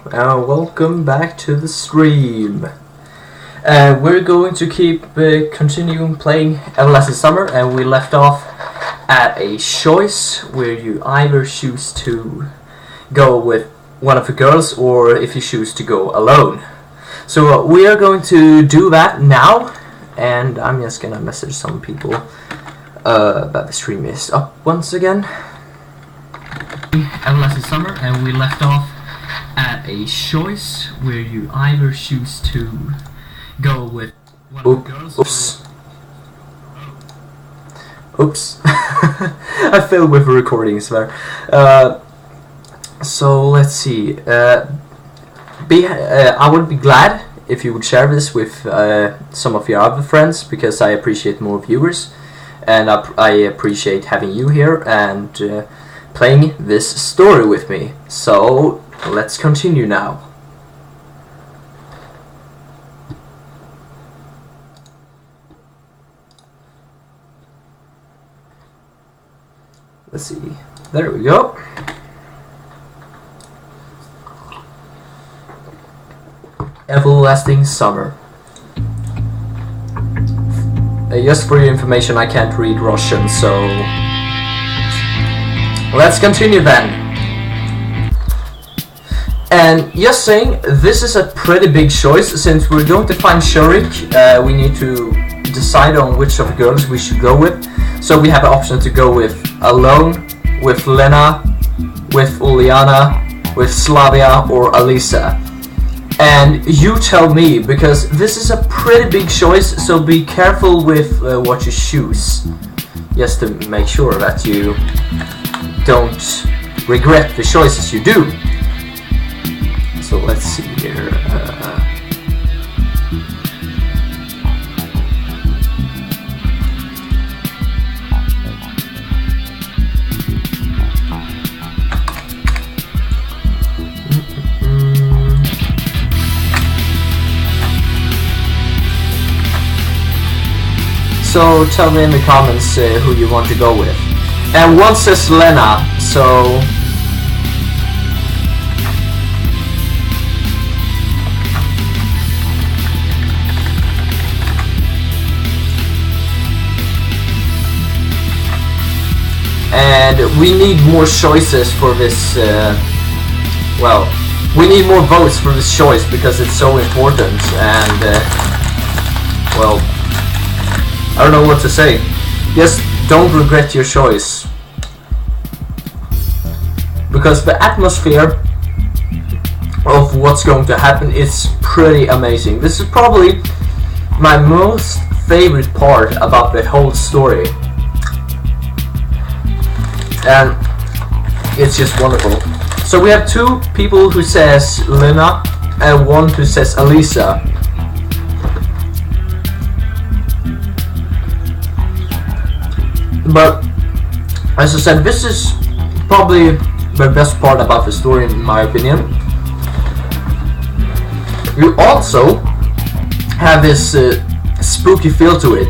Welcome back to the stream. We're going to keep continuing playing Everlasting Summer, and we left off at a choice where you either choose to go with one of the girls or if you choose to go alone. So we are going to do that now, and I'm just gonna message some people that the stream is up once again. Everlasting Summer, and we left off at a choice where you either choose to go with one of the girls. Oops. I failed with the recordings there. So let's see. I would be glad if you would share this with some of your other friends, because I appreciate more viewers, and I appreciate having you here and playing this story with me. So let's continue now. Let's see. There we go. Everlasting Summer. Just for your information, I can't read Russian, so let's continue then. And just saying, this is a pretty big choice. Since we're going to find Shurik, we need to decide on which of the girls we should go with. So we have an option to go with alone, with Lena, with Uliana, with Slavia, or Alisa. And you tell me, because this is a pretty big choice, so be careful with what you choose, just to make sure that you don't regret the choices you do. So let's see here. So tell me in the comments who you want to go with. And one says Lena, so and we need more choices for this, well, we need more votes for this choice because it's so important, and well, I don't know what to say. Just don't regret your choice, because the atmosphere of what's going to happen is pretty amazing. This is probably my most favorite part about the whole story, and it's just wonderful. So we have two people who says Lena and one who says Alisa. But as I said, this is probably the best part about the story in my opinion. You also have this spooky feel to it,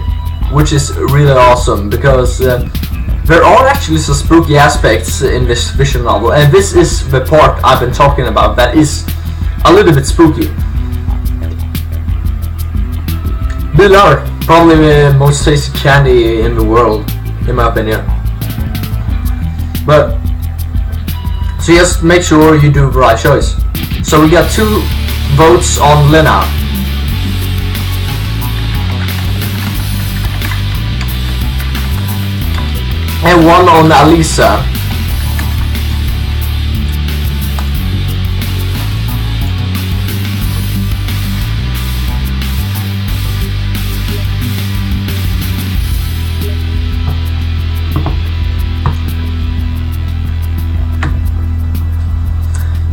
which is really awesome, because there are actually some spooky aspects in this visual novel, and this is the part I've been talking about that is a little bit spooky. They are probably the most tasty candy in the world, in my opinion. But so just make sure you do the right choice. So we got 2 votes on Lena. And 1 on Alisa.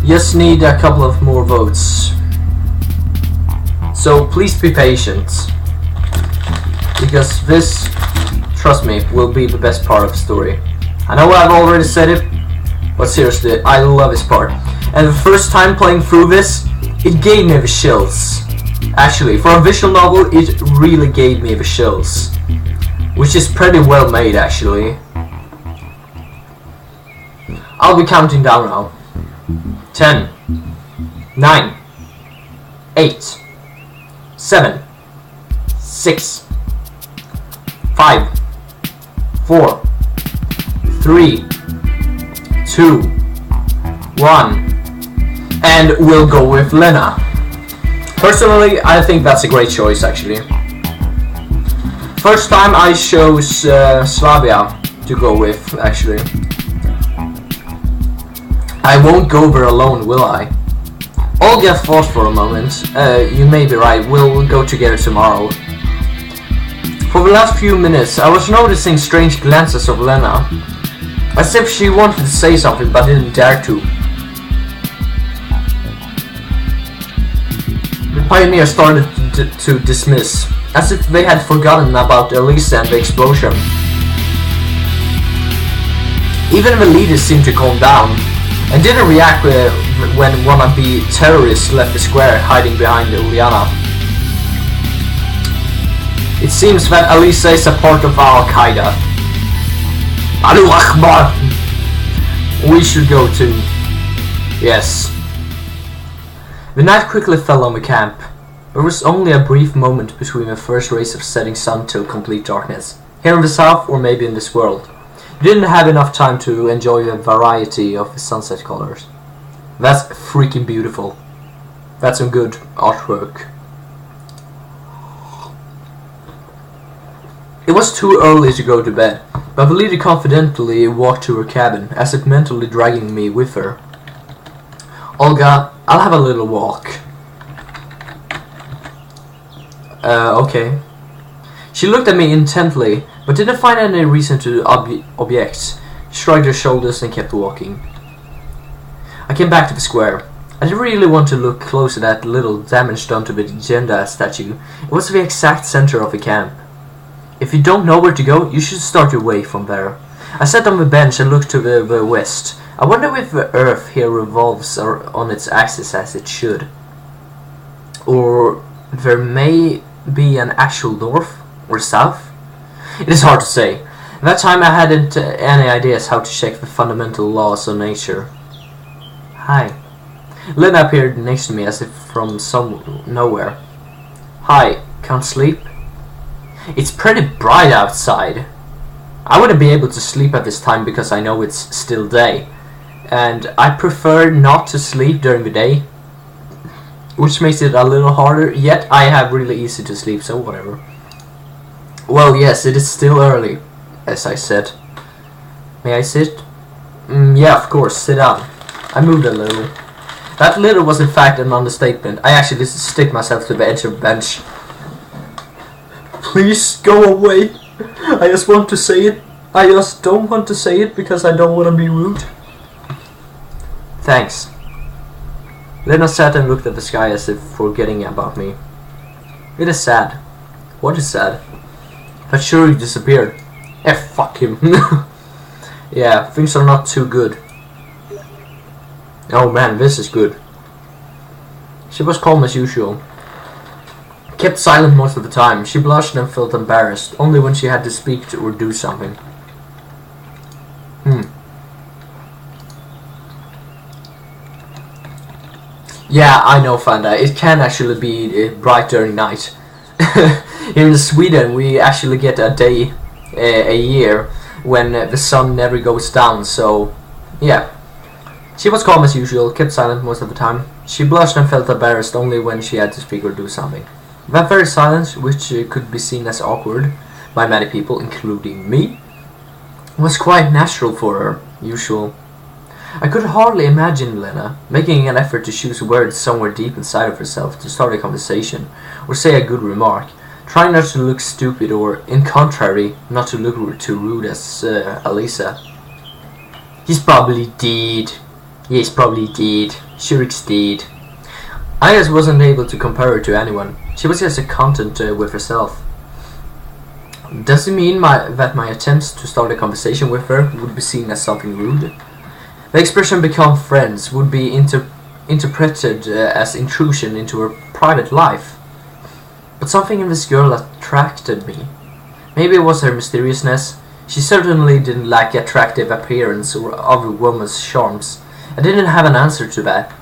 Just need a couple of more votes. So please be patient, because this, trust me, will be the best part of the story. I know I've already said it, but seriously, I love this part. And the first time playing through this, it gave me the chills. Actually, for a visual novel, it really gave me the chills, which is pretty well made actually. I'll be counting down now. 10, 9, 8, 7, 6, 5, 4, 3, 2, 1, and we'll go with Lena. Personally, I think that's a great choice, actually. First time I chose Slavia to go with, actually. I won't go there alone, will I? Olga thought for a moment. You may be right, we'll go together tomorrow. For the last few minutes, I was noticing strange glances of Lena, as if she wanted to say something but didn't dare to. The pioneers started to dismiss, as if they had forgotten about Elisa and the explosion. Even the leaders seemed to calm down, and didn't react when wannabe terrorists left the square hiding behind Uliana. It seems that Elisa is a part of Al-Qaeda. Allahu Akbar! We should go too. Yes. The night quickly fell on the camp. There was only a brief moment between the first rays of setting sun till complete darkness. Here in the south, or maybe in this world. You didn't have enough time to enjoy the variety of the sunset colors. That's freaking beautiful. That's some good artwork. It was too early to go to bed, but the leader confidently walked to her cabin, as if mentally dragging me with her. Olga, I'll have a little walk. Okay. She looked at me intently, but didn't find any reason to object, shrugged her shoulders and kept walking. I came back to the square. I didn't really want to look close at that little damage done to the agenda statue. It was the exact center of the camp. If you don't know where to go, you should start your way from there. I sat on the bench and looked to the west. I wonder if the earth here revolves on its axis as it should. Or there may be an actual north or south? It is hard to say. At that time I hadn't any ideas how to check the fundamental laws of nature. Hi. Lena appeared next to me as if from nowhere. Hi, can't sleep? It's pretty bright outside. I wouldn't be able to sleep at this time because I know it's still day. And I prefer not to sleep during the day, which makes it a little harder, yet I have really easy to sleep, so whatever. Well, yes, it is still early, as I said. May I sit? Yeah, of course, sit down. I moved a little. That little was in fact an understatement. I actually just stick myself to the edge of the bench. Please go away. I just want to say it. I just don't want to say it because I don't want to be rude. Thanks. Lena sat and looked at the sky as if forgetting about me. It is sad. What is sad? That Shuri disappeared. Fuck him. Yeah, things are not too good. Oh man, this is good. She was calm as usual. Kept silent most of the time. She blushed and felt embarrassed, only when she had to speak or do something. Yeah, I know, Fanda. It can actually be bright during night. Here in Sweden, we actually get a day a year when the sun never goes down, so yeah. She was calm as usual, kept silent most of the time. She blushed and felt embarrassed only when she had to speak or do something. That very silence, which could be seen as awkward by many people, including me, was quite natural for her, usual. I could hardly imagine Lena making an effort to choose words somewhere deep inside of herself to start a conversation, or say a good remark, trying not to look stupid or, in contrary, not to look too rude as Elisa. He's probably dead. He's probably dead. Shurik's dead. I just wasn't able to compare her to anyone. She was just a content with herself. Does it mean that my attempts to start a conversation with her would be seen as something rude? The expression "become friends" would be interpreted as intrusion into her private life. But something in this girl attracted me. Maybe it was her mysteriousness. She certainly didn't lack attractive appearance or other woman's charms. I didn't have an answer to that.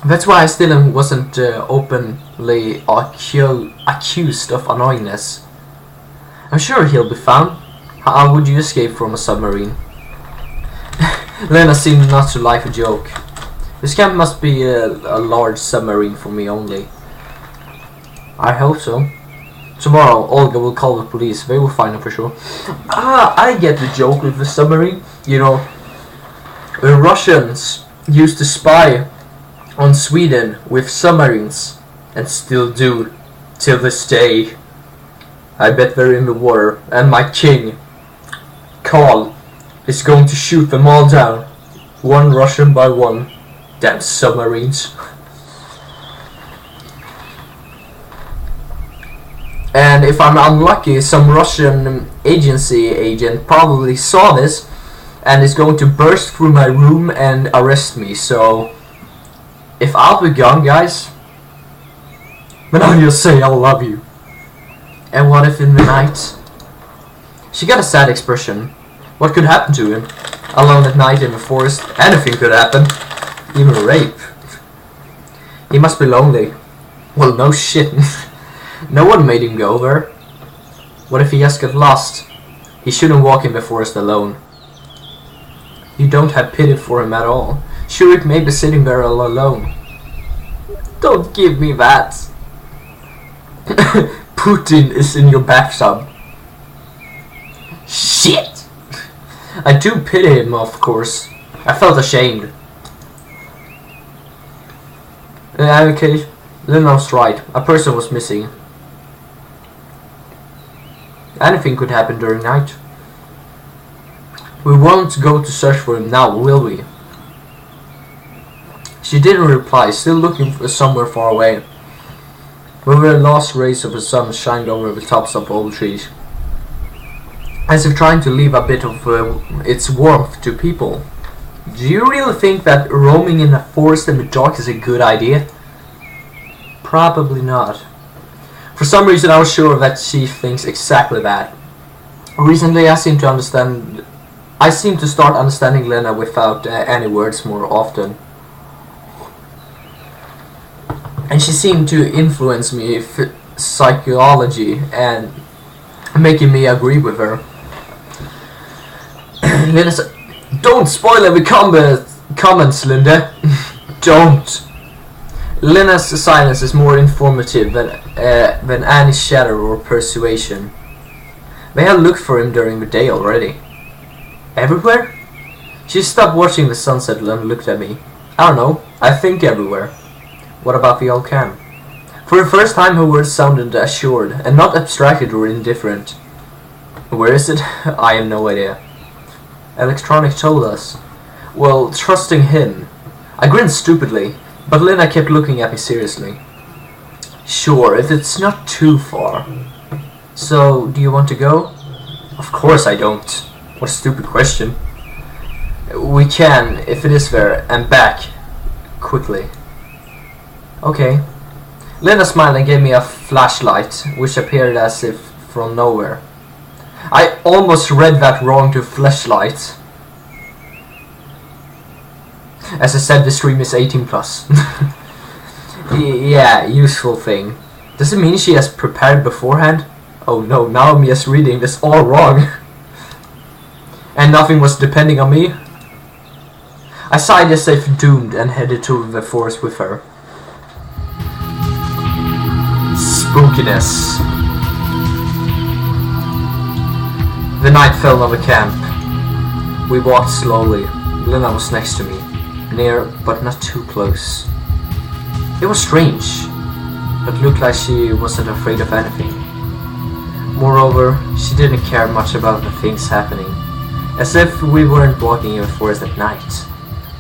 That's why I still wasn't openly accused of annoyingness. I'm sure he'll be found. How would you escape from a submarine? Lena seemed not to like a joke. This camp must be a large submarine for me only. I hope so. Tomorrow, Olga will call the police. They will find him for sure. I get the joke with the submarine. You know, the Russians used to spy on Sweden with submarines, and still do till this day. I bet they're in the water, and my king, Karl, is going to shoot them all down, one Russian by one. Damn submarines. And if I'm unlucky, some Russian agency agent probably saw this and is going to burst through my room and arrest me. So if I'll be gone, guys, then I'll just say I love you. And what if in the night? She got a sad expression. What could happen to him? Alone at night in the forest, anything could happen. Even rape. He must be lonely. Well, no shit. No one made him go there. What if he just got lost? He shouldn't walk in the forest alone. You don't have pity for him at all. Shurik may be sitting there all alone. Don't give me that. Putin is in your bathtub. Shit! I do pity him, of course. I felt ashamed. In any case, Lena was right. A person was missing. Anything could happen during night. We won't go to search for him now, will we? She didn't reply, still looking for somewhere far away. When the last rays of the sun shined over the tops of old trees, as if trying to leave a bit of its warmth to people. Do you really think that roaming in a forest in the dark is a good idea? Probably not. For some reason I was sure that she thinks exactly that. Recently I seem to start understanding Lena without any words more often. And she seemed to influence me with psychology and making me agree with her. Lena said, "Don't spoil every comments, Linda." Don't. Lena's silence is more informative than any shadow or persuasion. They had looked for him during the day already. Everywhere? She stopped watching the sunset and looked at me. I don't know, I think everywhere. What about the old camp? For the first time her words sounded assured, and not abstracted or indifferent. Where is it? I have no idea. Electronic told us. Well, trusting him. I grinned stupidly, but Lena kept looking at me seriously. Sure, if it's not too far. So, do you want to go? Of course I don't. What a stupid question. We can, if it is there, and back. Quickly. Okay. Lena smiled and gave me a flashlight, which appeared as if from nowhere. I almost read that wrong to flashlight. As I said, the stream is 18+. Yeah, useful thing. Does it mean she has prepared beforehand? Oh no, now I'm just reading this all wrong. And nothing was depending on me? I sighed as if doomed and headed to the forest with her. Spookiness. The night fell on the camp. We walked slowly. Lena was next to me. Near, but not too close. It was strange, but looked like she wasn't afraid of anything. Moreover, she didn't care much about the things happening, as if we weren't walking in the forest at night,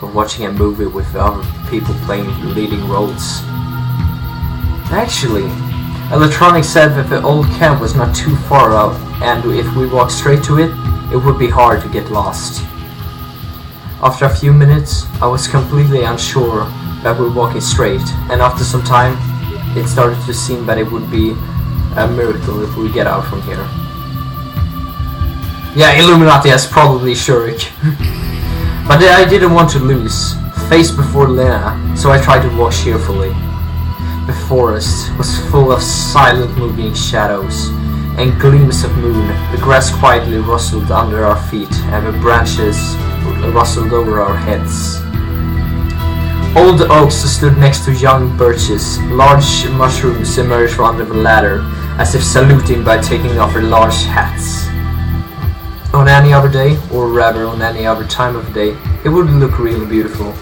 or watching a movie with other people playing leading roles. Actually, Electronic said that the old camp was not too far out, and if we walked straight to it, it would be hard to get lost. After a few minutes, I was completely unsure that we were walking straight, and after some time, it started to seem that it would be a miracle if we get out from here. Yeah, Illuminati has probably Shurik. But I didn't want to lose face before Lena, so I tried to walk cheerfully. The forest was full of silent moving shadows and gleams of moon. The grass quietly rustled under our feet and the branches rustled over our heads. Old oaks stood next to young birches. Large mushrooms emerged from under the ladder, as if saluting by taking off their large hats. On any other day, or rather on any other time of the day, it would look really beautiful.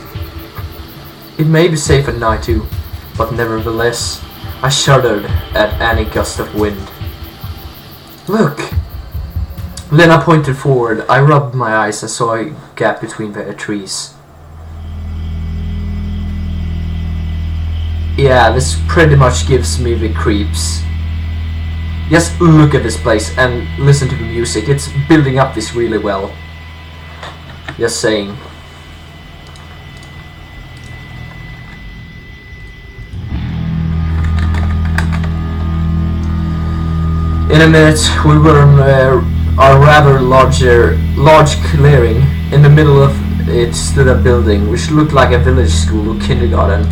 It may be safe at night too, but nevertheless, I shuddered at any gust of wind. Look! Lena pointed forward. I rubbed my eyes and saw a gap between the trees. Yeah, this pretty much gives me the creeps. Just look at this place and listen to the music. It's building up this really well. Just saying. In a minute, we were in a rather large clearing. In the middle of it stood a building which looked like a village school or kindergarten.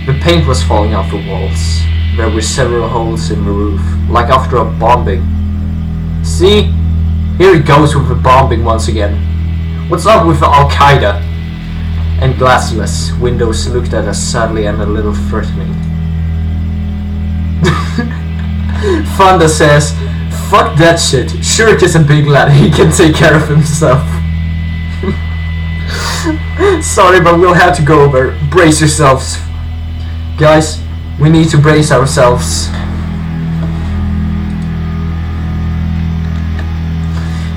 The paint was falling off the walls. There were several holes in the roof, like after a bombing. See? Here it goes with the bombing once again. What's up with Al-Qaeda? And glassless windows looked at us sadly and a little threatening. Fonda says, fuck that shit. Shirk is a big lad, he can take care of himself. Sorry, but we'll have to go over. Brace yourselves. Guys, we need to brace ourselves.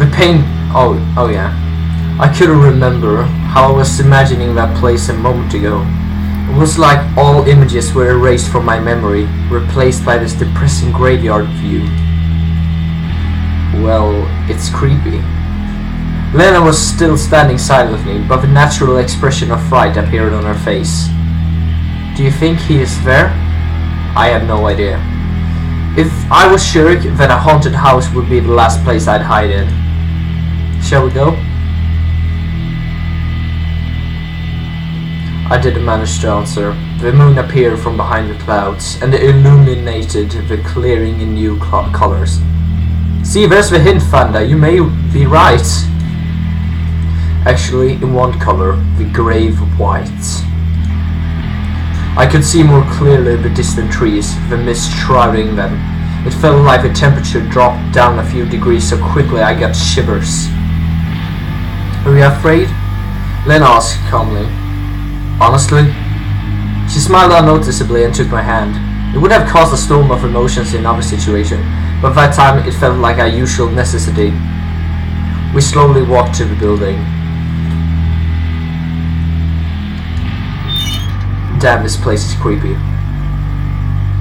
The pain... Oh yeah. I couldn't remember how I was imagining that place a moment ago. It was like all images were erased from my memory, replaced by this depressing graveyard view. Well, it's creepy. Lena was still standing silently, but the natural expression of fright appeared on her face. Do you think he is there? I have no idea. If I was sure that a haunted house would be the last place I'd hide in. Shall we go? I didn't manage to answer. The moon appeared from behind the clouds and illuminated the clearing in new colors. See, there's the hint, Fanda. You may be right. Actually, in one color, the grave white. I could see more clearly the distant trees, the mist shrouding them. It felt like the temperature dropped down a few degrees so quickly I got shivers. Are you afraid? Lena asked calmly. Honestly? She smiled unnoticeably and took my hand. It would have caused a storm of emotions in other situations, but at that time it felt like a usual necessity. We slowly walked to the building. Damn, this place is creepy.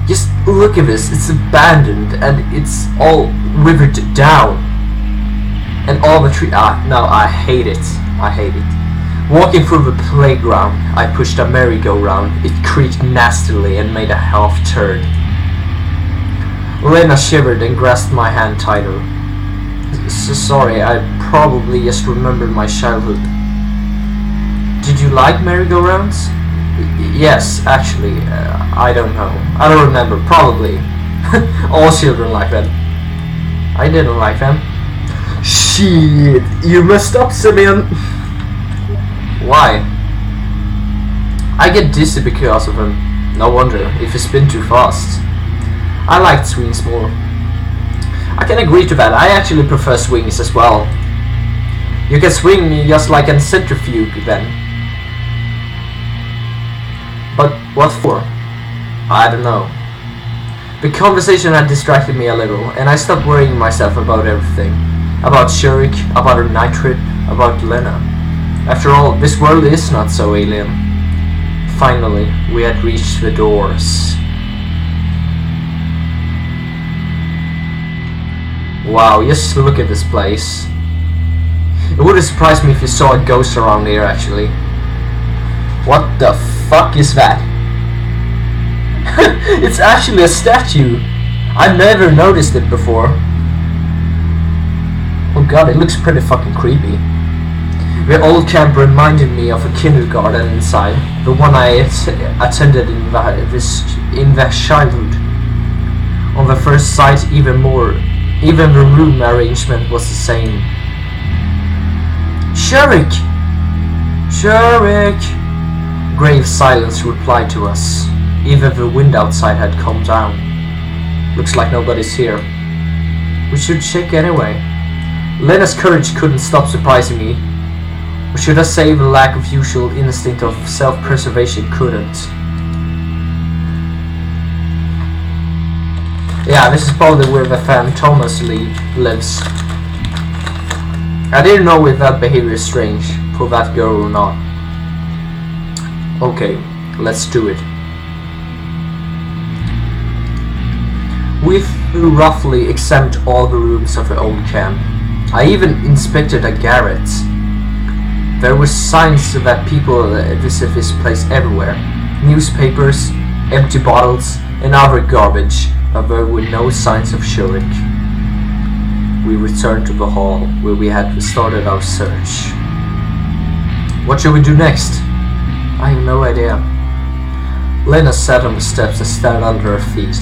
Just look at this, it's abandoned and it's all withered down. And all the trees, no, I hate it. I hate it. Walking through the playground, I pushed a merry-go-round. It creaked nastily and made a half turn. Lena shivered and grasped my hand tighter. Sorry, I probably just remembered my childhood. Did you like merry-go-rounds? Yes, actually, I don't know. I don't remember, probably. All children like them. I didn't like them. Shit, you messed up, Simeon. Why? I get dizzy because of them. No wonder, if you spin too fast. I liked swings more. I can agree to that. I actually prefer swings as well. You can swing just like a centrifuge then. But what for? I don't know. The conversation had distracted me a little, and I stopped worrying myself about everything. About Shurick, about her night trip, about Lena. After all, this world is not so alien. Finally, we had reached the doors. Wow, just look at this place. It wouldn't surprise me if you saw a ghost around here, actually. What the fuck is that? It's actually a statue. I've never noticed it before. Oh god, it looks pretty fucking creepy. The old camp reminded me of a kindergarten inside, the one I attended in the childhood. On the first sight, even the room arrangement was the same. Shurik! Shurik! Grave silence replied to us. Even the wind outside had calmed down. Looks like nobody's here. We should check anyway. Lena's courage couldn't stop surprising me. Or should I say the lack of usual instinct of self-preservation couldn't. Yeah, this is probably where the Phantomas lives. I didn't know if that behavior is strange for that girl or not. Okay, let's do it. We've roughly examined all the rooms of the old camp. I even inspected a garret. There were signs that people visit this place everywhere. Newspapers, empty bottles, and other garbage, but there were no signs of Shurik. We returned to the hall, where we had started our search. What should we do next? I have no idea. Lena sat on the steps and stared under her feet.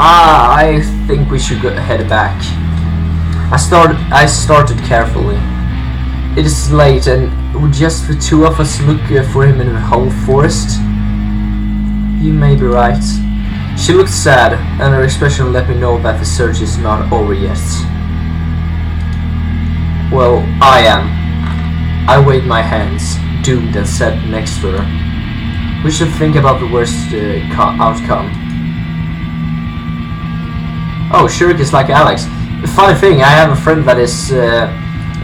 I think we should head back. I started carefully. It is late, and would just the two of us look for him in the whole forest? You may be right. She looked sad, and her expression let me know that the search is not over yet. Well, I am. I waved my hands, doomed, and sat next to her. We should think about the worst outcome. Oh, Shurik is like Alex. The funny thing, I have a friend that is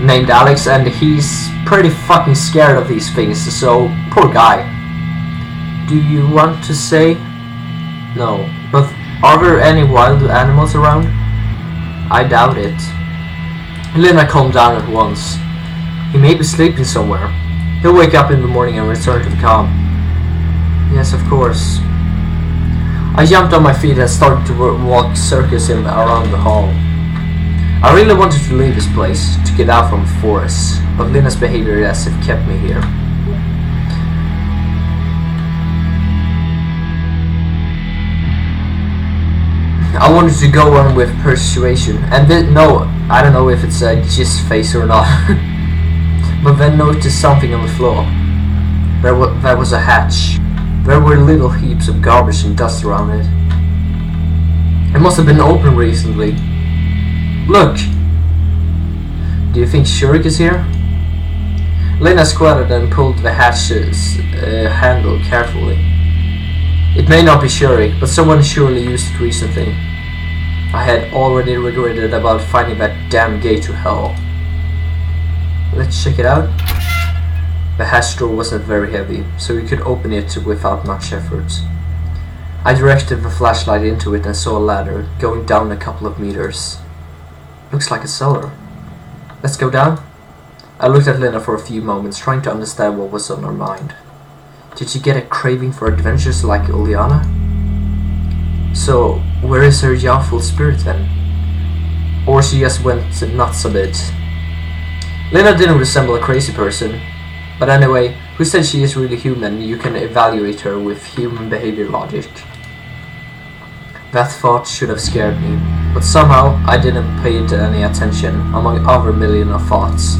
named Alex, and he's pretty fucking scared of these things, so poor guy. Do you want to say? No, but are there any wild animals around? I doubt it. Lena calmed down at once. He may be sleeping somewhere. He'll wake up in the morning and return to the calm. Yes, of course. I jumped on my feet and started to walk circus around the hall. I really wanted to leave this place, to get out from the forest, but Lena's behavior as if kept me here. I wanted to go on with persuasion, and then, no, I don't know if it's a jizz face or not, but then noticed something on the floor. There was a hatch. There were little heaps of garbage and dust around it. It must have been open recently. Look! Do you think Shurik is here? Lena squatted and pulled the hatch's handle carefully. It may not be Shurik, but someone surely used it recently. I had already regretted about finding that damn gate to hell. Let's check it out. The hatch door wasn't very heavy, so we could open it without much effort. I directed the flashlight into it and saw a ladder going down a couple of meters. Looks like a cellar. Let's go down. I looked at Lena for a few moments, trying to understand what was on her mind. Did she get a craving for adventures like Uliana? So, where is her youthful spirit then? Or she just went nuts a bit. Lena didn't resemble a crazy person. But anyway, who said she is really human? You can evaluate her with human behavior logic. That thought should have scared me, but somehow I didn't pay it any attention among other million of thoughts.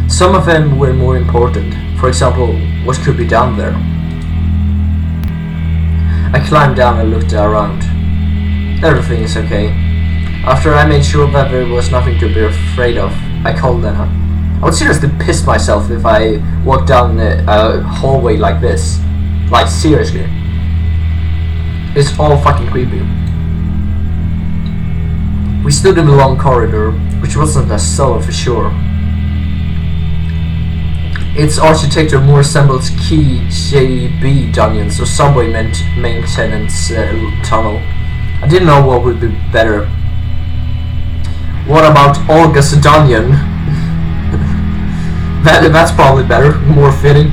Some of them were more important. For example, what could be down there? I climbed down and looked around. Everything is okay. After I made sure that there was nothing to be afraid of, I called Lena. I would seriously piss myself if I walked down a hallway like this. Like, seriously. It's all fucking creepy. We stood in the long corridor, which wasn't a cellar for sure. Its architecture more resembles KGB dungeons or subway maintenance tunnel. I didn't know what would be better. What about Olga's dungeon? That's probably better, more fitting.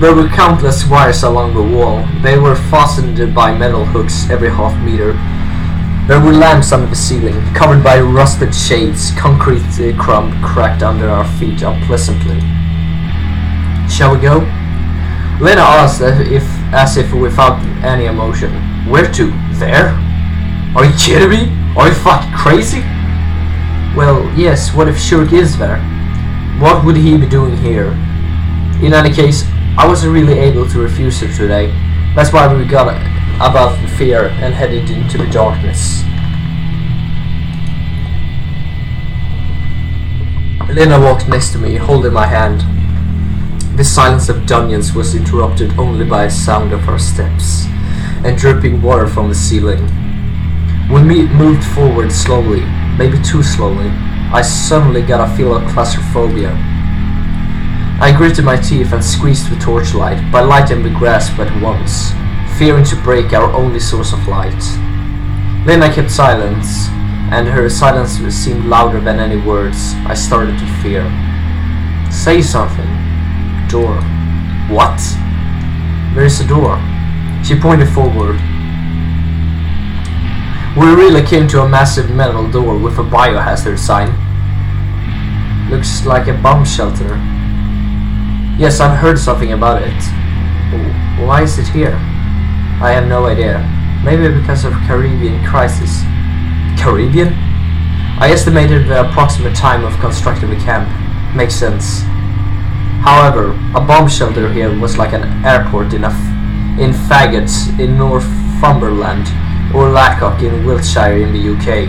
There were countless wires along the wall. They were fastened by metal hooks every half meter. There were lamps under the ceiling, covered by rusted shades. Concrete crumb cracked under our feet unpleasantly. Shall we go? Lena asked as if without any emotion. Where to? There? Are you kidding me? Are you fucking crazy? Well, yes, what if Shurk is there? What would he be doing here? In any case, I wasn't really able to refuse her today. That's why we got above fear and headed into the darkness. Lena walked next to me, holding my hand. The silence of dungeons was interrupted only by a sound of her steps and dripping water from the ceiling. When we moved forward slowly, maybe too slowly, I suddenly got a feel of claustrophobia. I gritted my teeth and squeezed the torchlight, by light and the grasp at once, fearing to break our only source of light. Lena kept silence, and her silence seemed louder than any words. I started to fear. Say something. Door. What? There's a door. She pointed forward. We really came to a massive metal door with a biohazard sign. Looks like a bomb shelter. Yes, I've heard something about it. Why is it here? I have no idea. Maybe because of Caribbean crisis. Caribbean? I estimated the approximate time of constructing the camp. Makes sense. However, a bomb shelter here was like an airport in Faggots in Northumberland or Lacock in Wiltshire in the UK.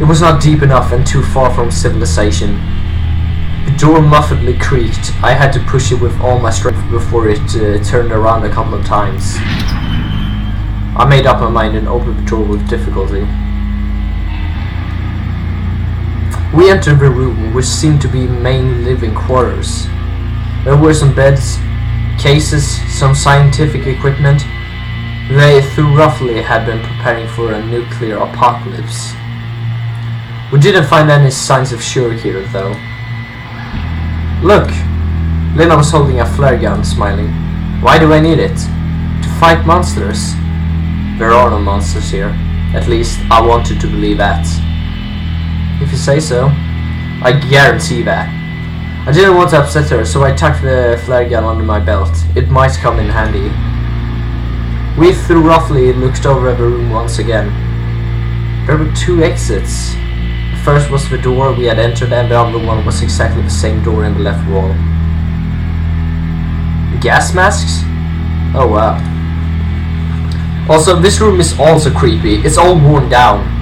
It was not deep enough and too far from civilization. The door muffledly creaked. I had to push it with all my strength before it turned around a couple of times. I made up my mind and opened the door with difficulty. We entered the room, which seemed to be main living quarters. There were some beds, cases, some scientific equipment. They, through roughly, had been preparing for a nuclear apocalypse. We didn't find any signs of Shurk here, though. Look! Lena was holding a flare gun, smiling. Why do I need it? To fight monsters? There are no monsters here. At least, I wanted to believe that. If you say so. I guarantee that. I didn't want to upset her, so I tucked the flare gun under my belt. It might come in handy. We, through roughly, looked over the room once again. There were two exits. The first was the door we had entered, and the other one was exactly the same door in the left wall. Gas masks? Oh wow. Also, this room is also creepy. It's all worn down.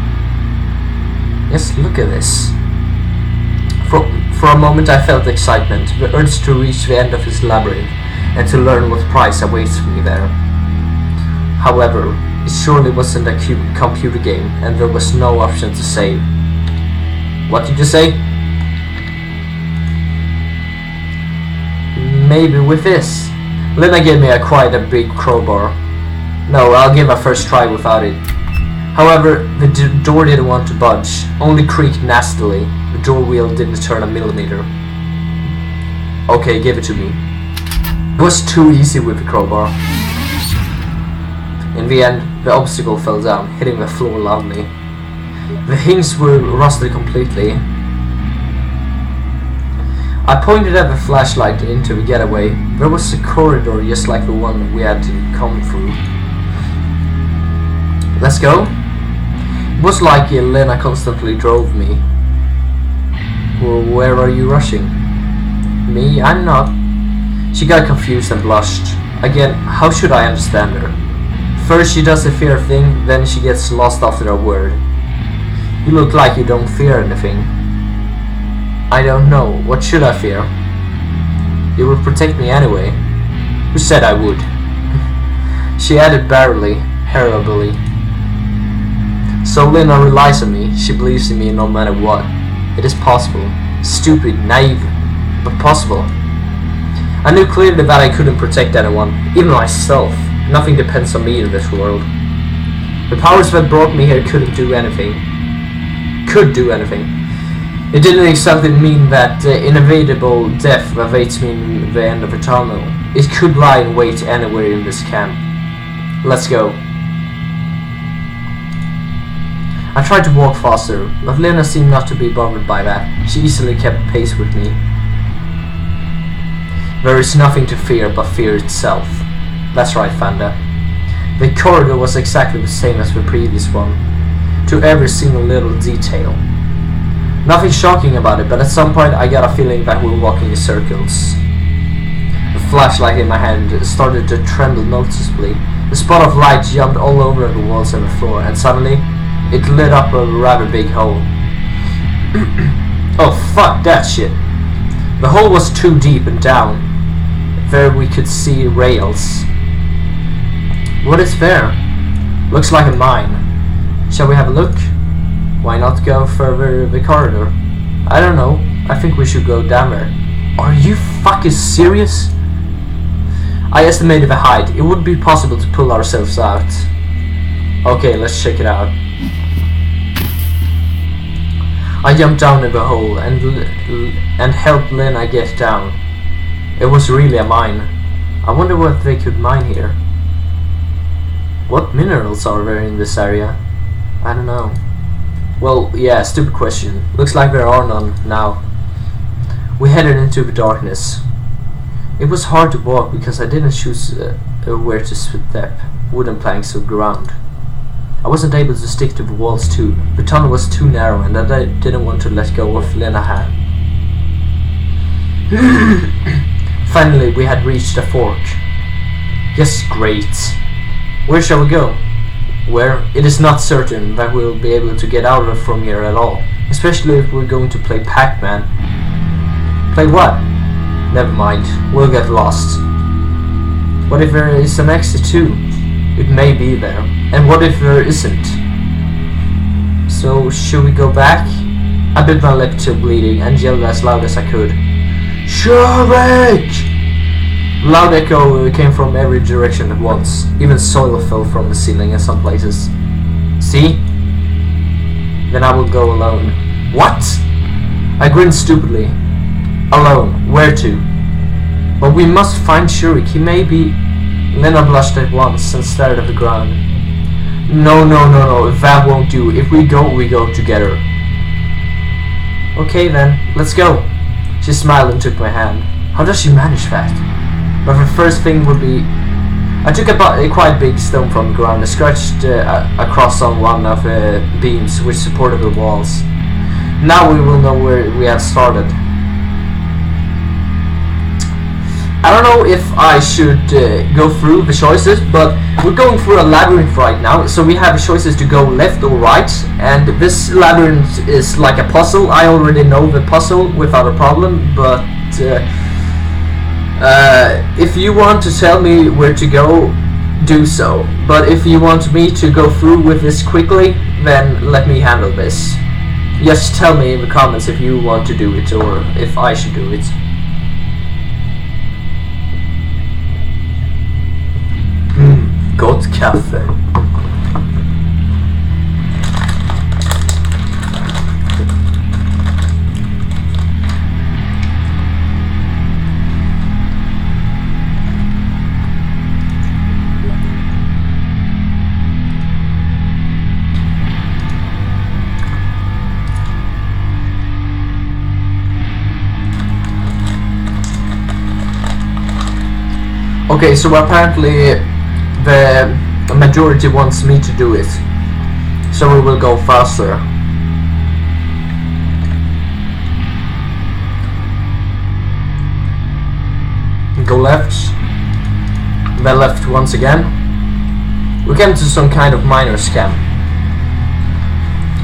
Yes, look at this. For a moment I felt excitement, the urge to reach the end of this labyrinth and to learn what prize awaits me there. However, it surely wasn't a computer game, and there was no option to save. What did you say? Maybe with this. Lena gave me quite a big crowbar. No, I'll give a first try without it. However, the door didn't want to budge, only creaked nastily. The door wheel didn't turn a millimeter. Okay, give it to me. It was too easy with the crowbar. In the end, the obstacle fell down, hitting the floor loudly. The hinges were rusted completely. I pointed at the flashlight into the getaway. There was a corridor just like the one we had to come through. Let's go? It was like Lena constantly drove me. Well, where are you rushing? Me? I'm not. She got confused and blushed. Again, how should I understand her? First she does the fear thing, then she gets lost after a word. You look like you don't fear anything. I don't know. What should I fear? You would protect me anyway. Who said I would? She added barely, terribly. So Lena relies on me. She believes in me no matter what. It is possible. Stupid, naive, but possible. I knew clearly that I couldn't protect anyone, even myself. Nothing depends on me in this world. The powers that brought me here couldn't do anything. Could do anything. It didn't exactly mean that inevitable death awaits me in the end of the tunnel. It could lie in wait anywhere in this camp. Let's go. I tried to walk faster, but Lena seemed not to be bothered by that. She easily kept pace with me. There is nothing to fear but fear itself. That's right, Fanda. The corridor was exactly the same as the previous one, to every single little detail. Nothing shocking about it, but at some point I got a feeling that we were walking in circles. The flashlight in my hand started to tremble noticeably. The spot of light jumped all over the walls and the floor, and suddenly it lit up a rather big hole. Oh, fuck that shit. The hole was too deep and down. There we could see rails. What is there? Looks like a mine. Shall we have a look? Why not go further the corridor? I don't know. I think we should go down there. Are you fucking serious? I estimated the height. It would be possible to pull ourselves out. Okay, let's check it out. I jumped down in the hole and helped Lena get down. It was really a mine. I wonder what they could mine here. What minerals are there in this area? I don't know. Well, yeah, stupid question. Looks like there are none now. We headed into the darkness. It was hard to walk because I didn't choose where to step. Wooden planks of ground. I wasn't able to stick to the walls too. The tunnel was too narrow and I didn't want to let go of Lena's hand. Finally, we had reached a fork. Yes, great. Where shall we go? Where? It is not certain that we'll be able to get out from here at all. Especially if we're going to play Pac-Man. Play what? Never mind, we'll get lost. What if there is an exit too? It may be there. And what if there isn't? So, should we go back? I bit my lip till bleeding and yelled as loud as I could. Sharek! Loud echo came from every direction at once. Even soil fell from the ceiling in some places. See? Then I will go alone. What? I grinned stupidly. Alone. Where to? But we must find Shurik. He may be... Lena blushed at once and stared at the ground. No, that won't do. If we go together. Okay then, let's go. She smiled and took my hand. How does she manage that? But the first thing would be... I took a quite big stone from the ground and scratched across on one of the beams which supported the walls. Now we will know where we have started. I don't know if I should go through the choices, but we're going through a labyrinth right now, so we have choices to go left or right, and this labyrinth is like a puzzle. I already know the puzzle without a problem, but if you want to tell me where to go, do so. But if you want me to go through with this quickly, then let me handle this. Just tell me in the comments if you want to do it or if I should do it. Gott kaffe. Okay, so apparently the majority wants me to do it, so we will go faster. Go left, then left once again. We came to some kind of miner scam.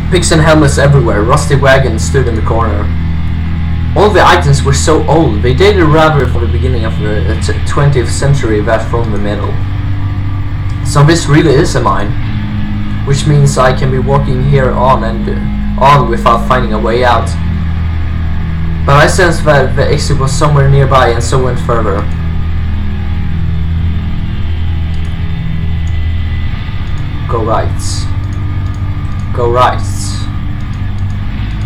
Pigs and helmets everywhere, rusty wagons stood in the corner. All the items were so old, they dated rather from the beginning of the 20th century than from the middle. So this really is a mine, which means I can be walking here on and on without finding a way out. But I sensed that the exit was somewhere nearby and so went further. Go right. Go right.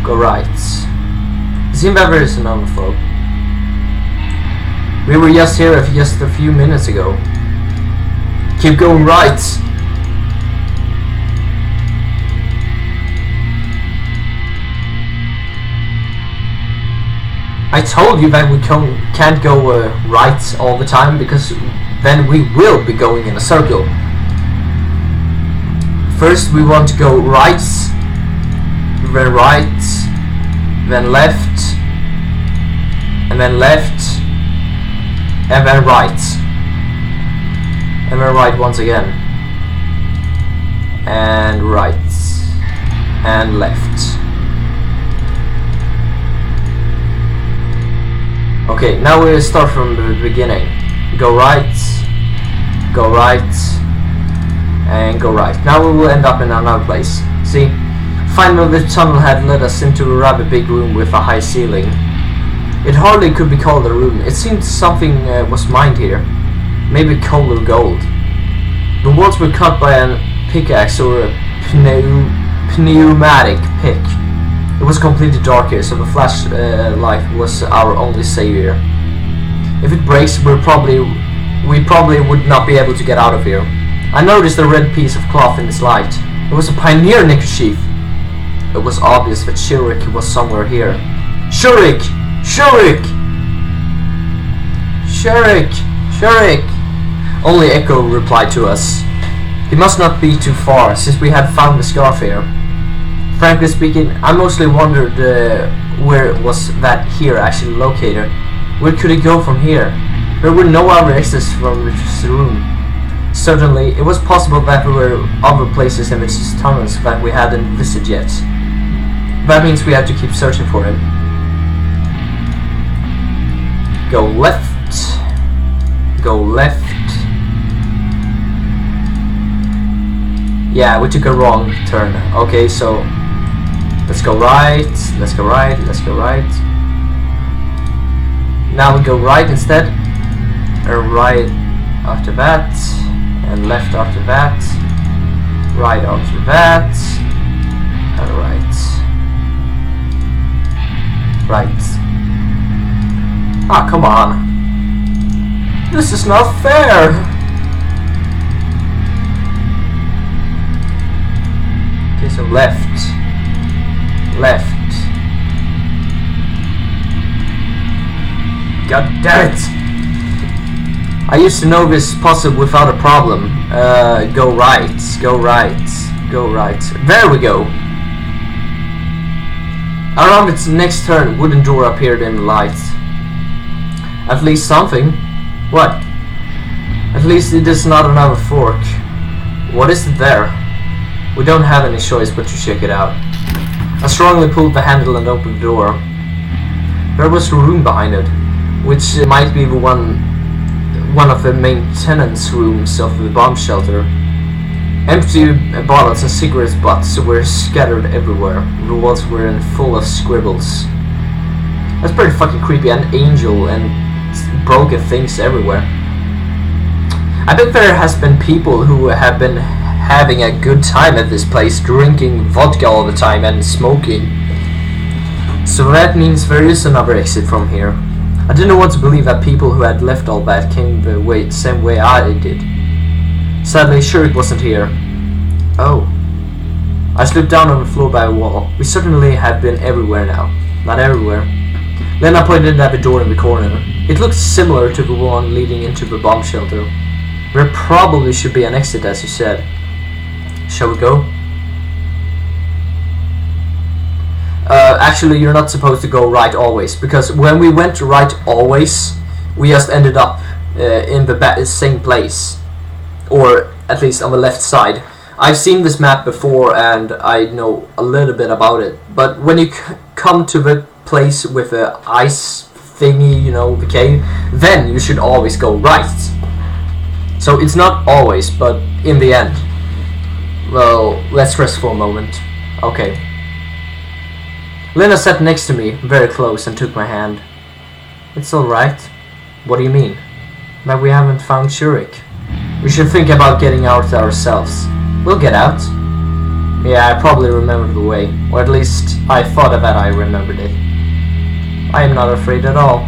Go right. It seems that there is another folk. We were just here just a few minutes ago. Keep going right. I told you that we can't go right all the time, because then we will be going in a circle. First we want to go right, then right, then left, and then left, and then right, and then right once again, and right, and left. Okay, now we'll start from the beginning. Go right, and go right. Now we will end up in another place. See? Finally the tunnel had led us into a rather big room with a high ceiling. It hardly could be called a room. It seemed something was mined here. Maybe coal or gold. The walls were cut by a pickaxe or a pneumatic pick. It was completely dark here, so the flashlight was our only savior. If it breaks, we probably would not be able to get out of here. I noticed a red piece of cloth in its light. It was a pioneer neckerchief. It was obvious that Shurik was somewhere here. Shurik! Shurik! Shurik! Shurik! Only Echo replied to us. He must not be too far, since we had found the scarf here. Frankly speaking, I mostly wondered where was that here actually located. Where could it go from here? There were no other exits from this room. Certainly, it was possible that there were other places in this tunnels that we hadn't visited yet. That means we have to keep searching for him. Go left. Go left. Yeah, we took a wrong turn. Okay, so let's go right, let's go right, let's go right. Now we go right instead. Right after that. And left after that. Right after that. And right. Right. Ah, come on. This is not fair. Okay, so left. Left. God damn it! I used to know this puzzle without a problem. Go right, go right, go right. There we go! Around its next turn, wooden door appeared in the light. At least something. What? At least it is not another fork. What is it there? We don't have any choice but to check it out. I strongly pulled the handle and opened the door. There was a room behind it, which might be one of the maintenance rooms of the bomb shelter. Empty bottles and cigarette butts were scattered everywhere. The walls were full of scribbles. That's pretty fucking creepy. An angel and broken things everywhere. I bet there has been people who have been having a good time at this place, drinking vodka all the time and smoking. So that means there is another exit from here. I didn't want to believe that people who had left all that came the same way I did. Sadly, Shurik wasn't here. Oh. I slipped down on the floor by a wall. We certainly have been everywhere now. Not everywhere. Then I pointed at the door in the corner. It looked similar to the one leading into the bomb shelter. There probably should be an exit, as you said. Shall we go? Actually, you're not supposed to go right always, because when we went right always, we just ended up in the same place, or at least on the left side. I've seen this map before and I know a little bit about it, but when you come to the place with the ice thingy, you know, the cave, then you should always go right. So it's not always, but in the end. Well, let's rest for a moment. Okay. Lena sat next to me, very close, and took my hand. It's alright. What do you mean? That we haven't found Shurik. We should think about getting out ourselves. We'll get out. Yeah, I probably remember the way. Or at least, I thought that I remembered it. I am not afraid at all.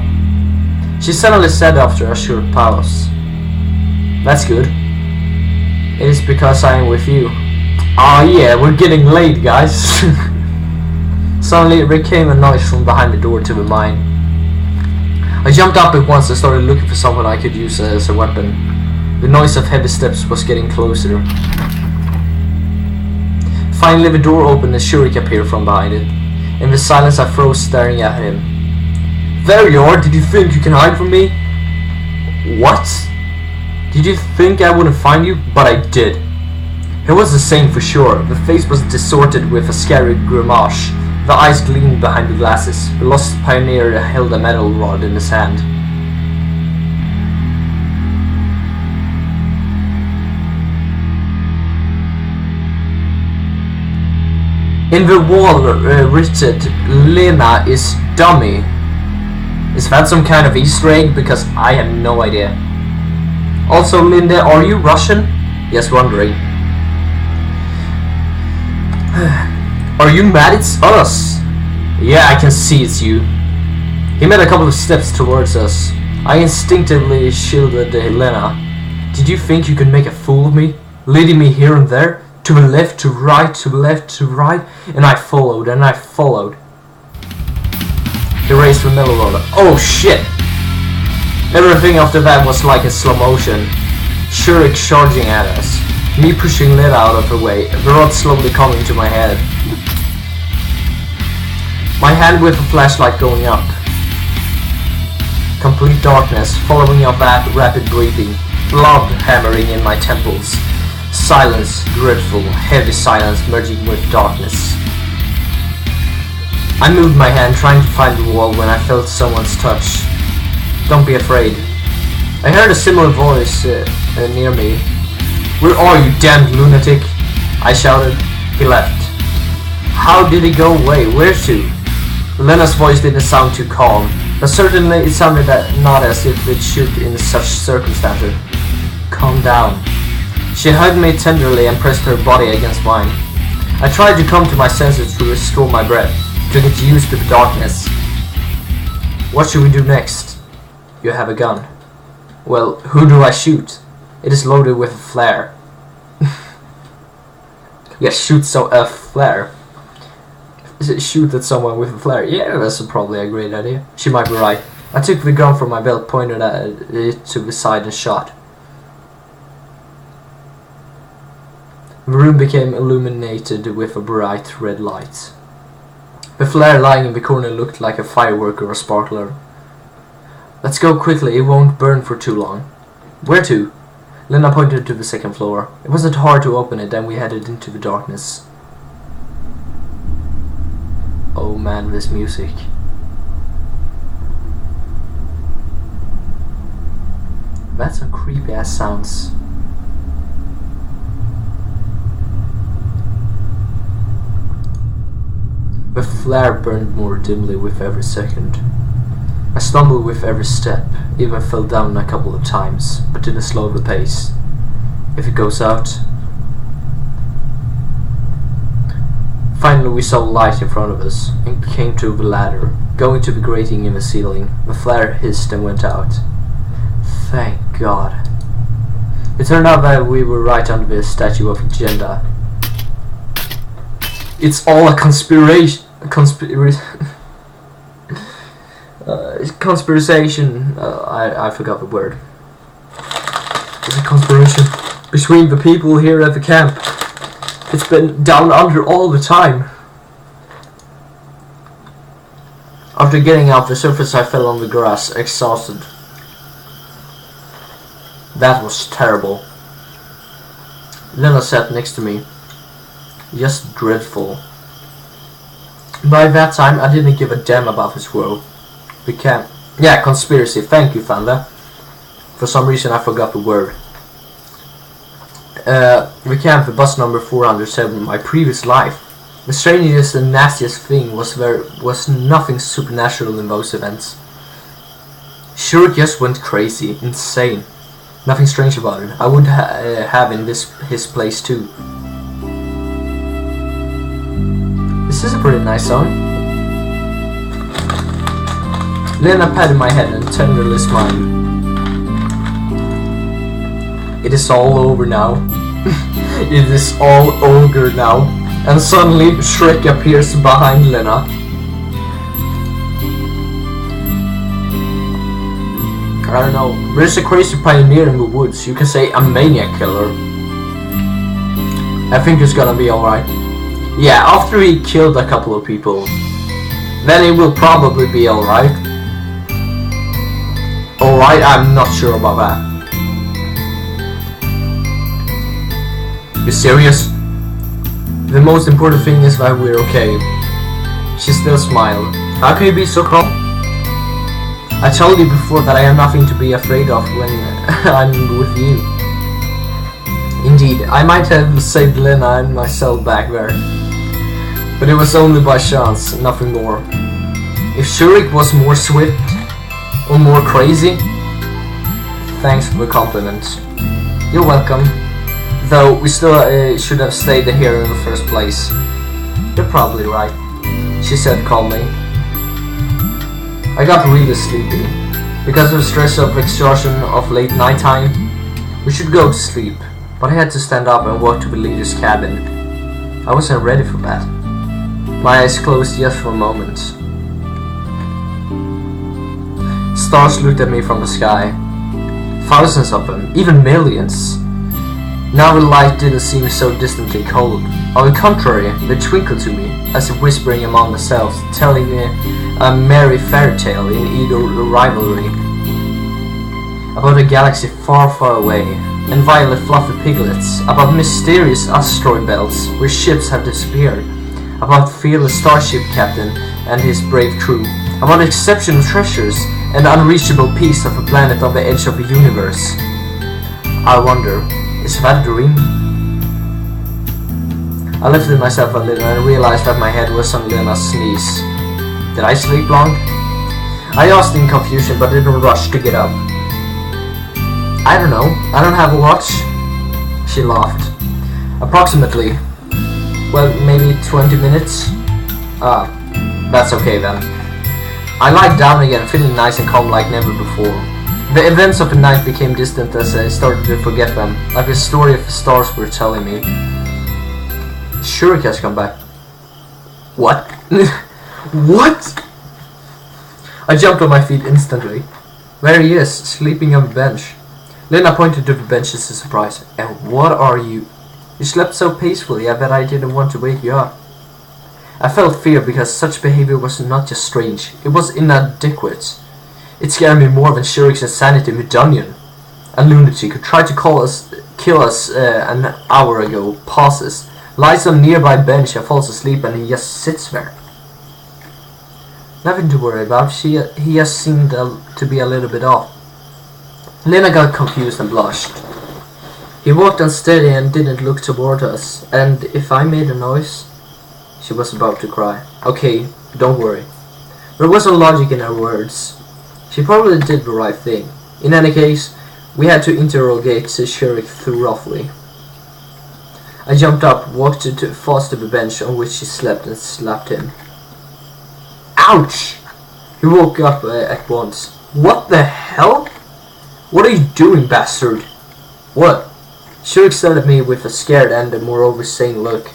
She suddenly said after a short pause. That's good. It is because I am with you. Oh yeah, we're getting late, guys. Suddenly there came a noise from behind the door to the mine. I jumped up at once and started looking for someone I could use as a weapon. The noise of heavy steps was getting closer. Finally the door opened and Shurik appeared from behind it. In the silence I froze, staring at him. There you are, did you think you can hide from me? What? Did you think I wouldn't find you? But I did. He was the same for sure. The face was distorted with a scary grimace. The eyes gleamed behind the glasses. The lost pioneer held a metal rod in his hand. In the wall written, Lena is dummy. Is that some kind of Easter egg? Because I have no idea. Also, Linda, are you Russian? Yes, wondering. Are you mad? It's us. Yeah, I can see it's you. He made a couple of steps towards us. I instinctively shielded Helena. Did you think you could make a fool of me? Leading me here and there? To the left, to right, to the left, to right? And I followed, and I followed. He raised the metal rod. Oh shit! Everything after that was like in slow motion. Shurik charging at us. Me pushing Lena out of the way, the rod slowly coming to my head. My hand with a flashlight going up. Complete darkness, following up that rapid breathing. Blood hammering in my temples. Silence, dreadful, heavy silence merging with darkness. I moved my hand trying to find the wall when I felt someone's touch. Don't be afraid. I heard a similar voice near me. Where are you, damned lunatic? I shouted. He left. How did he go away? Where to? Lena's voice didn't sound too calm, but certainly it sounded not as if it should in such circumstances. Calm down. She hugged me tenderly and pressed her body against mine. I tried to come to my senses to restore my breath, to get used to the darkness. What should we do next? You have a gun. Well, who do I shoot? It is loaded with a flare. Yeah, shoot a flare. Shoot at someone with a flare. Yeah, that's probably a great idea. She might be right. I took the gun from my belt, pointed at it to the side and shot. The room became illuminated with a bright red light. The flare lying in the corner looked like a firework or a sparkler. Let's go quickly, it won't burn for too long. Where to? Lena pointed to the second floor. It wasn't hard to open it, and we headed into the darkness. Oh man, this music. That's some creepy ass sounds. The flare burned more dimly with every second. I stumbled with every step, even fell down a couple of times, but didn't slow the pace. If it goes out... Finally we saw light in front of us, and came to the ladder, going to the grating in the ceiling. The flare hissed and went out. Thank God. It turned out that we were right under the statue of Jenda. It's all a conspiration. Conspiration. I forgot the word. It's a conspiration between the people here at the camp. It's been down under all the time. After getting off the surface, I fell on the grass, exhausted. That was terrible. Lena sat next to me. Just dreadful. By that time, I didn't give a damn about his world. The camp. Yeah, conspiracy. Thank you, Fanda. For some reason, I forgot the word. The camp, the bus number 407, my previous life. The strangest and nastiest thing was nothing supernatural in those events. Shurik just went crazy, insane. Nothing strange about it. I would have in his place too. This is a pretty nice song. Lena patted my head and tenderly smiled. It is all over now. It is all over now. And suddenly Shrek appears behind Lena. I don't know. There's a crazy pioneer in the woods. You can say a maniac killer. I think it's gonna be alright. Yeah, after he killed a couple of people, then it will probably be alright. Alright, I'm not sure about that. You serious? The most important thing is that we're okay. She still smiled. How can you be so calm? I told you before that I have nothing to be afraid of when I'm with you. Indeed, I might have saved Lena and myself back there. But it was only by chance, nothing more. If Shurik was more swift or more crazy, thanks for the compliment. You're welcome. Though we still should have stayed here in the first place. You're probably right, she said calmly. I got really sleepy. Because of the stress of exhaustion of late night time, we should go to sleep. But I had to stand up and walk to the leader's cabin. I wasn't ready for that. My eyes closed just for a moment. Stars looked at me from the sky. Thousands of them, even millions. Now the light didn't seem so distantly cold. On the contrary, they twinkled to me, as if whispering among themselves, telling me a merry fairy tale in eager rivalry. About a galaxy far, far away, and violet fluffy piglets, about mysterious asteroid belts where ships have disappeared, about fearless starship captain and his brave crew, about exceptional treasures and unreachable peace of a planet on the edge of the universe. I wonder, is that a dream? I lifted myself a little and realized that my head was on Lena's knees. Did I sleep long? I asked in confusion but didn't rush to get up. I don't know, I don't have a watch. She laughed. Approximately. Well, maybe 20 minutes? Ah, that's okay then. I lied down again, feeling nice and calm like never before. The events of the night became distant as I started to forget them, like the story of the stars were telling me. Shurik has come back. What? What? I jumped on my feet instantly. There he is, sleeping on the bench. Lena pointed to the bench in surprise. And what are you? You slept so peacefully, I bet I didn't want to wake you up. I felt fear because such behavior was not just strange, it was inadequate. It scared me more than Shurik's insanity in the dungeon. A lunatic who tried to kill us an hour ago pauses, lies on a nearby bench and falls asleep, and he just sits there. Nothing to worry about, he just seemed to be a little bit off. Lena got confused and blushed. He walked unsteady and didn't look toward us, and if I made a noise... She was about to cry. Okay, don't worry. There wasn't logic in her words. She probably did the right thing. In any case, we had to interrogate Shurik thoroughly. I jumped up, walked fast to the bench on which she slept and slapped him. Ouch! He woke up at once. What the hell? What are you doing, bastard? What? Shurik stared at me with a scared and moreover sane look.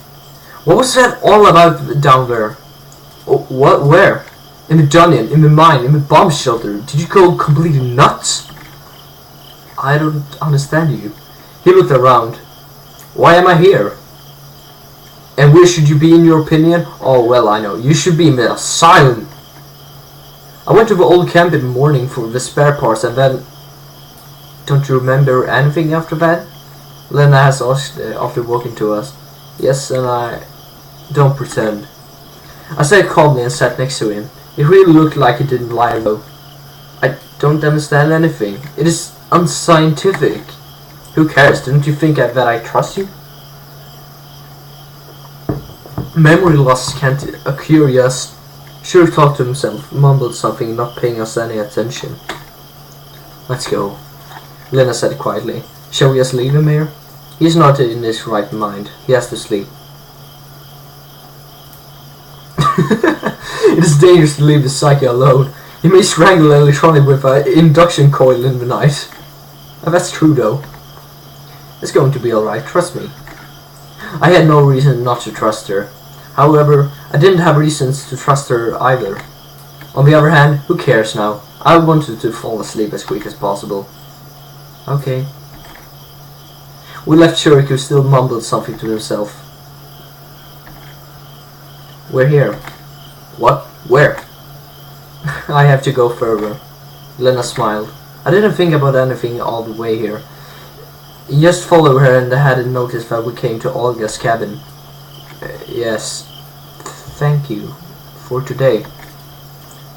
What was that all about down there? Oh, what? Where? In the dungeon, in the mine, in the bomb shelter. Did you go completely nuts? I don't understand you. He looked around. Why am I here? And where should you be in your opinion? Oh, well, I know. You should be in the asylum. I went to the old camp in the morning for the spare parts and then... Don't you remember anything after that? Lena has asked after walking to us. Yes, and I... Don't pretend. I said calmly and sat next to him. It really looked like he didn't lie though. I don't understand anything. It is unscientific. Who cares? Didn't you think that I trust you? Memory loss can't occur, yes. Shurik talked to himself, mumbled something, not paying us any attention. Let's go, Lena said quietly. Shall we just leave him here? He's not in his right mind. He has to sleep. It is dangerous to leave the psyche alone. He may strangle an electronic with an induction coil in the night. That's true though. It's going to be alright, trust me. I had no reason not to trust her. However, I didn't have reasons to trust her either. On the other hand, who cares now? I wanted to fall asleep as quick as possible. Okay. We left Shurik, who still mumbled something to himself. We're here. What? Where? I have to go further. Lena smiled. I didn't think about anything all the way here. Just followed her and I hadn't noticed that we came to Olga's cabin. Yes. Thank you. For today.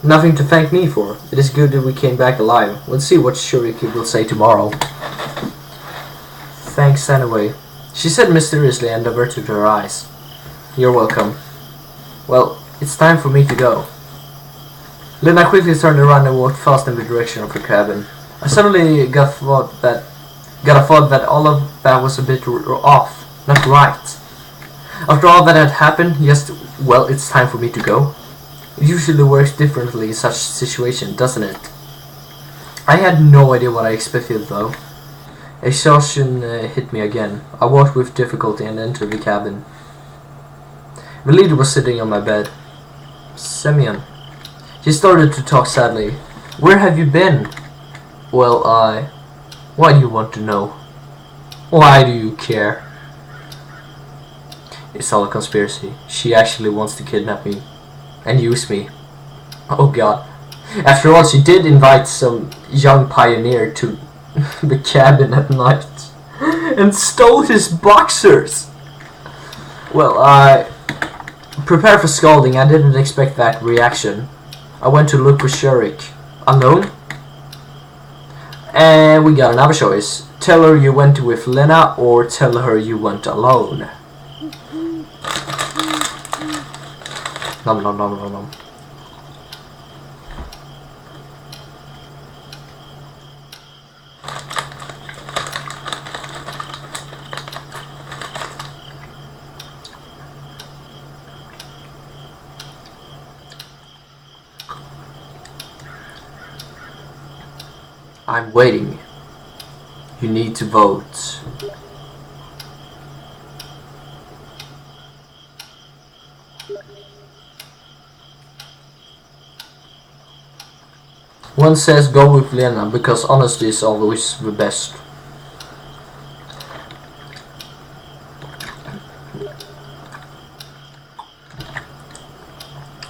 Nothing to thank me for. It is good that we came back alive. We'll see what Shuriki will say tomorrow. Thanks anyway. She said mysteriously and averted her eyes. You're welcome. Well, it's time for me to go. Lena quickly turned around and walked fast in the direction of her cabin. I suddenly got a thought that all of that was a bit off, not right. After all that had happened, well, it's time for me to go. It usually works differently in such a situation, doesn't it? I had no idea what I expected though. Exhaustion hit me again. I walked with difficulty and entered the cabin. The leader was sitting on my bed. Semyon. She started to talk sadly. Where have you been? Well, why do you want to know? Why do you care? It's all a conspiracy. She actually wants to kidnap me. And use me. Oh god. After all, she did invite some young pioneer to the cabin at night. And stole his boxers! Well, prepare for scolding. I didn't expect that reaction. I went to look for Shurik. Alone? And we got another choice. Tell her you went with Lena or tell her you went alone. Nom nom nom nom nom. I'm waiting. You need to vote. One says go with Lena because honesty is always the best.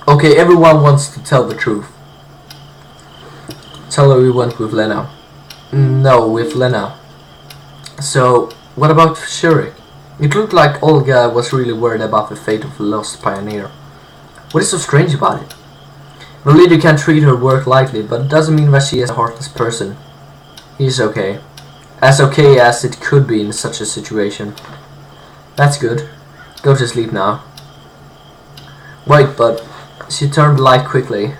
Okay, everyone wants to tell the truth. Tell her we went with Lena. No, with Lena. So, what about Shurik? It looked like Olga was really worried about the fate of the lost pioneer. What is so strange about it? The leader can treat her work lightly, but it doesn't mean that she is a heartless person. He's okay. As okay as it could be in such a situation. That's good. Go to sleep now. Wait, but she turned the light quickly,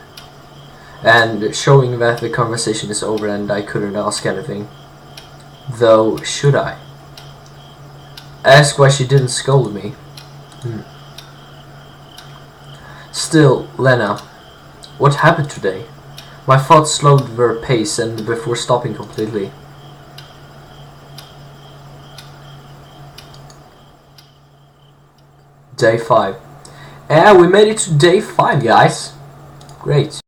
and showing that the conversation is over and I couldn't ask anything. Though, should I? Ask why she didn't scold me. Still, Lena, what happened today? My thoughts slowed their pace and before stopping completely. Day 5. And we made it to day 5, guys. Great.